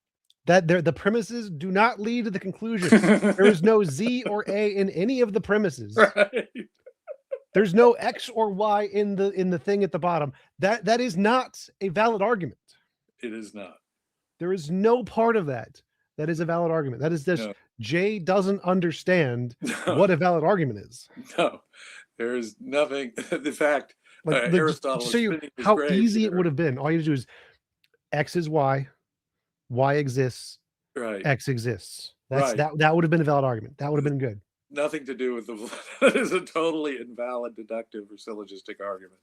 that the premises do not lead to the conclusion. There is no Z or A in any of the premises. Right. There's no X or Y in the thing at the bottom. That is not a valid argument. It is not. There is no part of that that is a valid argument. That is just No. Jay doesn't understand No. what a valid argument is. No, there is nothing. In fact, Like, Aristotle to is show you spinning his how grave easy it here. would have been. All you do is X is Y, Y exists, Right. X exists. That's Right. that would have been a valid argument. That would have been good. Nothing to do with the. That is a totally invalid deductive or syllogistic argument.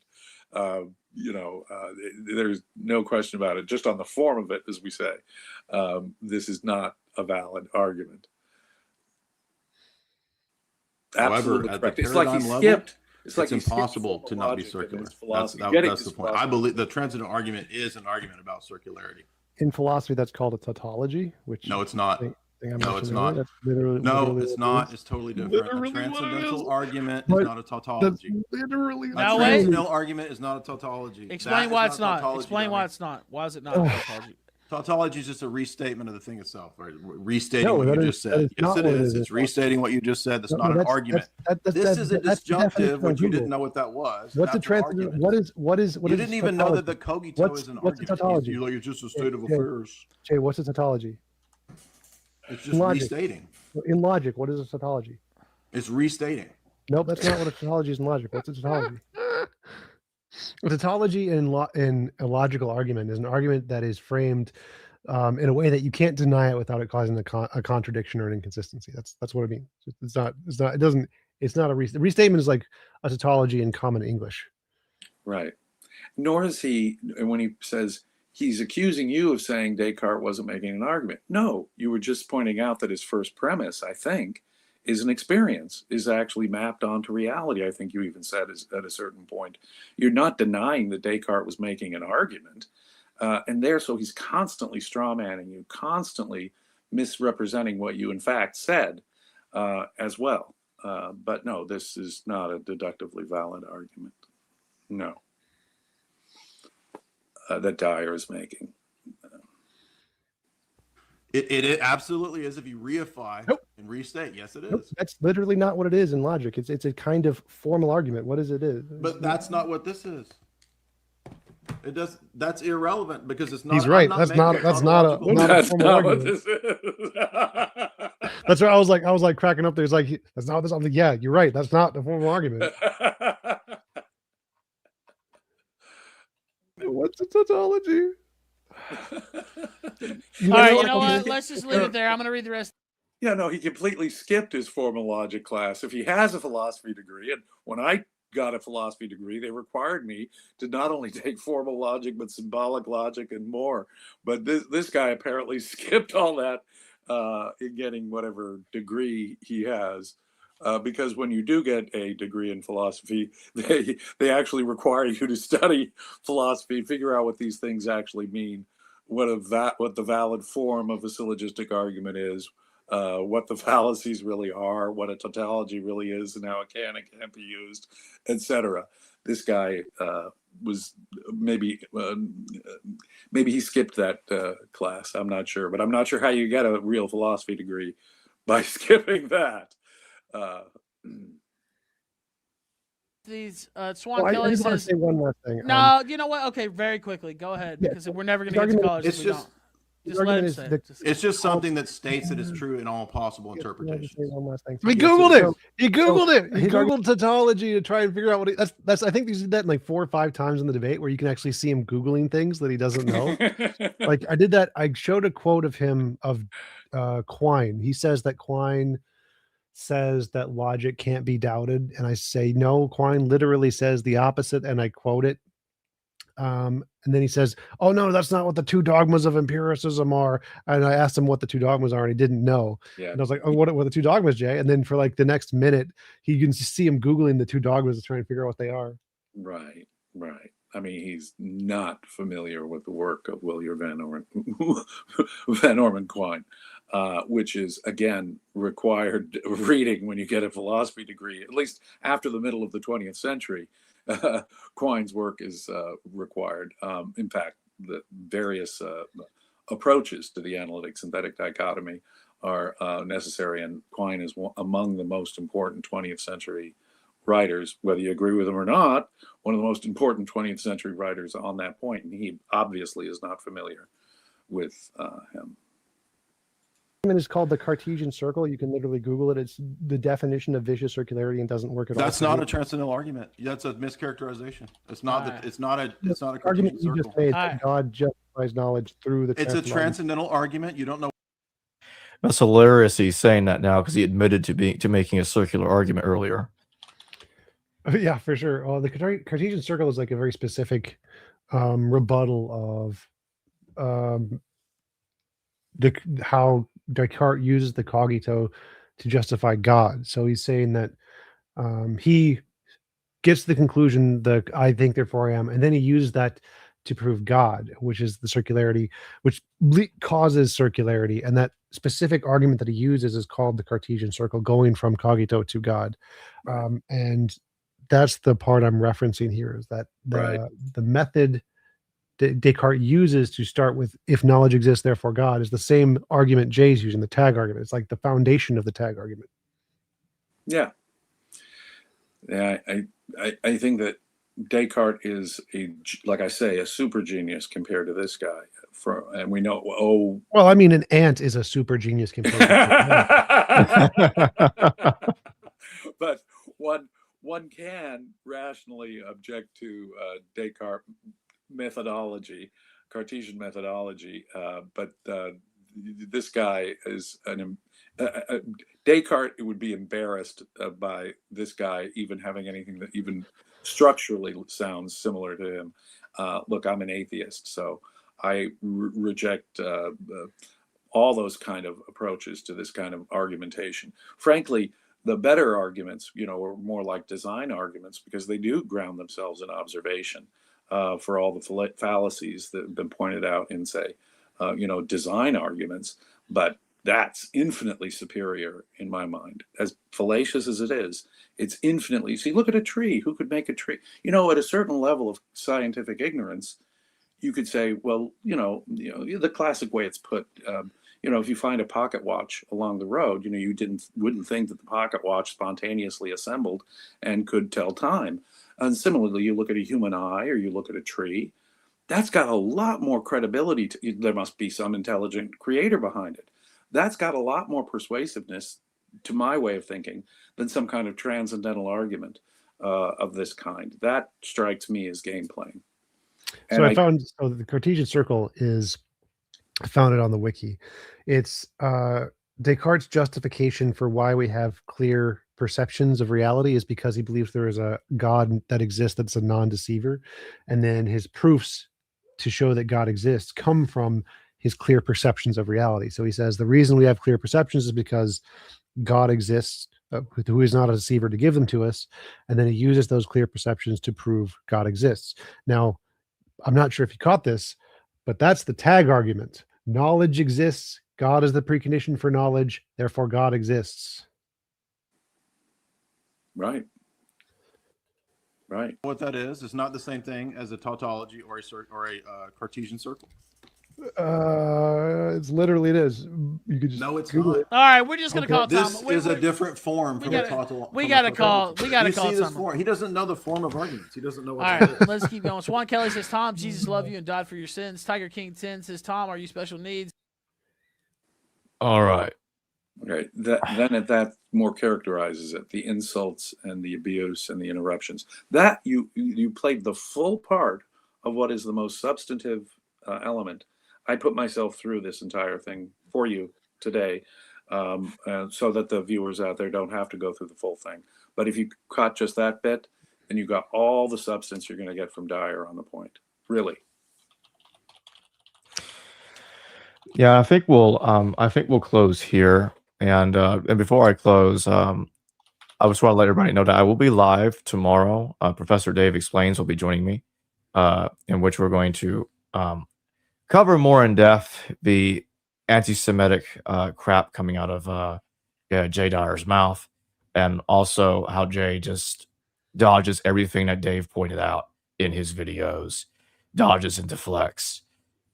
There's no question about it. Just on the form of it, as we say, this is not a valid argument. However, Absolutely at the correct. It's like he paradigm level, skipped. It's like he skipped impossible to not be logic in circular. his That's philosophy. the Getting point. his I philosophy. believe the transcendental argument is an argument about circularity. In philosophy, that's called a tautology, which No, it's not. thing I No, mentioned it's earlier. not. That's literally No, it's what not. it is. It's totally different. Literally A what it transcendental is. argument But is not a That's tautology. literally A Now, wait. transcendental argument is not a tautology. Explain That why is it's a not. tautology, Explain why dummy. it's not. Why is it not a tautology? Tautology is just a restatement of the thing itself, right? Restating No, what you that just is- that said. is Yes, not it what it is. is. It's restating what you just said. That's No, not an that's- argument. that's- This is a that's the definition disjunctive, on which you Google. didn't know what that was. What's a That's an transcendental? argument. What is You didn't even know that the cogito What's- is an what's a argument. tautology? You're like, it's just a state of Jay, affairs. Jay, what's a tautology? It's just Logic. restating. In logic, what is a tautology? It's restating. Nope, that's not what a tautology is in logic. What's a tautology? A tautology in a logical argument is an argument that is framed in a way that you can't deny it without it causing a contradiction or an inconsistency. That's what it means. It's not a restatement is like a tautology in common English. Right. Nor is he, when he says he's accusing you of saying Descartes wasn't making an argument. No, you were just pointing out that his first premise, I think, is an experience, is actually mapped onto reality. I think you even said at a certain point. You're not denying that Descartes was making an argument. So he's constantly strawmanning you, constantly misrepresenting what you in fact said as well. But no, this is not a deductively valid argument. No. That Dyer is making. It absolutely is if you reify Nope. and restate. Yes, it is. Nope, that's literally not what it is in logic. It's a kind of formal argument. What is it? But that's not what this is. It does. That's irrelevant because it's not. He's right. I'm That's making not- a that's not a- tautological- not That's formal not what argument. this is. That's why I was like cracking up there. It's like that's not this. I'm like, yeah, you're right. That's not the formal argument. What's a tautology? All right, you know what? what? Let's just leave it there. I'm going to read the rest. Yeah, no, he completely skipped his formal logic class. If he has a philosophy degree, and when I got a philosophy degree, they required me to not only take formal logic, but symbolic logic and more. But this guy apparently skipped all that in getting whatever degree he has. Because when you do get a degree in philosophy, they actually require you to study philosophy, figure out what these things actually mean, what the valid form of a syllogistic argument is, what the fallacies really are, what a tautology really is, and how it can and can't be used, etc. This guy was maybe he skipped that class. I'm not sure, but I'm not sure how you get a real philosophy degree by skipping that. These Swan I Kelly just want to says, say one last thing. no, you know what? Okay, very quickly. Go ahead, Yeah, because we're never going his to get to argument- college It's if we just- don't. Just let him is say the- it. It's just something that states it is true in all possible I just interpretations. say one last thing. We Yes, Googled so- it. He Googled it. He his Googled tautology to try and figure out what he, that's I think he did that in like 4 or 5 times in the debate where you can actually see him Googling things that he doesn't know. Like I did that. I showed a quote of him of Quine. He says that Quine says that logic can't be doubted. And I say, no, Quine literally says the opposite. And I quote it. And then he says, oh no, that's not what the 2 dogmas of empiricism are. And I asked him what the 2 dogmas are and he didn't know. Yeah. And I was like, oh, what are the 2 dogmas, Jay? And then for like the next minute, you can see him Googling the 2 dogmas to try and figure out what they are. Right. I mean, he's not familiar with the work of William Van Orman Quine, which is, again, required reading when you get a philosophy degree, at least after the middle of the 20th century. Quine's work is required. In fact, the various approaches to the analytic synthetic dichotomy are necessary, and Quine is among the most important 20th century writers, whether you agree with him or not, one of the most important 20th century writers on that point, and he obviously is not familiar with him. Is called the Cartesian circle. You can literally Google it. It's the definition of vicious circularity and doesn't work at all. That's not a transcendental argument. That's a mischaracterization. It's not that. It's not a argument Cartesian you just circle. made. That God justifies knowledge through the. It's a transcendental argument. You don't know. That's hilarious. He's saying that now because he admitted to making a circular argument earlier. Yeah, for sure. Oh, the Cartesian circle is like a very specific rebuttal of how Descartes uses the cogito to justify God. So he's saying that he gets to the conclusion that I think, therefore I am, and then he uses that to prove God, which is the circularity, which causes circularity. And that specific argument that he uses is called the Cartesian circle, going from cogito to God. And that's the part I'm referencing here, is that the method Descartes uses to start with if knowledge exists, therefore God, is the same argument Jay's using, the tag argument. It's like the foundation of the tag argument. Yeah. I think that Descartes is like I say, a super genius compared to this guy. And we know, well, I mean, an ant is a super genius compared to but one can rationally object to Descartes' methodology, Cartesian methodology, but this guy is Descartes would be embarrassed by this guy even having anything that even structurally sounds similar to him. Look, I'm an atheist, so I reject all those kind of approaches to this kind of argumentation. Frankly, the better arguments, are more like design arguments, because they do ground themselves in observation. For all the fallacies that have been pointed out in, say, design arguments. But that's infinitely superior in my mind. As fallacious as it is, it's infinitely. See, look at a tree. Who could make a tree? At a certain level of scientific ignorance, you could say, well, the classic way it's put, if you find a pocket watch along the road, you wouldn't think that the pocket watch spontaneously assembled and could tell time. And similarly, you look at a human eye or you look at a tree, that's got a lot more credibility. There must be some intelligent creator behind it. That's got a lot more persuasiveness, to my way of thinking, than some kind of transcendental argument of this kind. That strikes me as game playing. So the Cartesian circle is founded on the wiki. It's Descartes' justification for why we have clear perceptions of reality is because he believes there is a God that exists that's a non-deceiver, and then his proofs to show that God exists come from his clear perceptions of reality. So he says the reason we have clear perceptions is because God exists, who is not a deceiver, to give them to us, and then he uses those clear perceptions to prove God exists. Now, I'm not sure if you caught this, but that's the tag argument. Knowledge exists, God is the precondition for knowledge, therefore God exists. Right. What that is not the same thing as a tautology or a Cartesian circle. It's literally it is. You could just no, it's Google not. it. All right, we're just gonna call This Tom. is a different form from a tautology. We gotta call Tom. Form. He doesn't know the form of arguments. He doesn't know what All that right, is. let's keep going. Swan Kelly says, Tom, Jesus loved you and died for your sins. Tiger King 10 says, Tom, are you special needs? All right. Okay. That more characterizes it: the insults and the abuse and the interruptions. That you played the full part of what is the most substantive element. I put myself through this entire thing for you today, so that the viewers out there don't have to go through the full thing. But if you caught just that bit, then you got all the substance you're going to get from Dyer on the point. Really. Yeah, I think we'll close here. And before I close, I just want to let everybody know that I will be live tomorrow. Professor Dave Explains will be joining me, in which we're going to cover more in depth the anti-Semitic crap coming out of Jay Dyer's mouth, and also how Jay just dodges everything that Dave pointed out in his videos, dodges and deflects.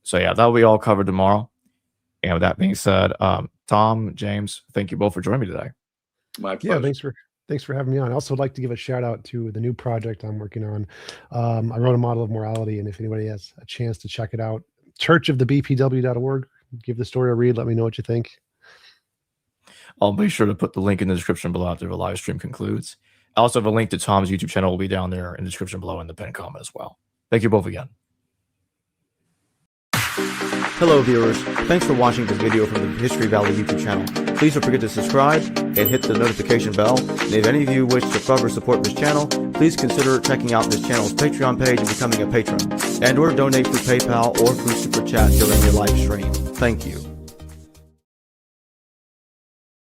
So yeah, that'll be all covered tomorrow. And with that being said, Tom, James, thank you both for joining me today. My pleasure. Yeah, thanks for having me on. I also would like to give a shout out to the new project I'm working on. I wrote a model of morality, and if anybody has a chance to check it out, churchofthebpw.org. Give the story a read. Let me know what you think. I'll be sure to put the link in the description below after the live stream concludes. I also have a link to Tom's YouTube channel will be down there in the description below in the pinned comment as well. Thank you both again. Hello viewers, thanks for watching this video from the History Valley YouTube channel. Please don't forget to subscribe and hit the notification bell. And if any of you wish to further support this channel, please consider checking out this channel's Patreon page and becoming a patron. And or donate through PayPal or through Super Chat during your live stream. Thank you.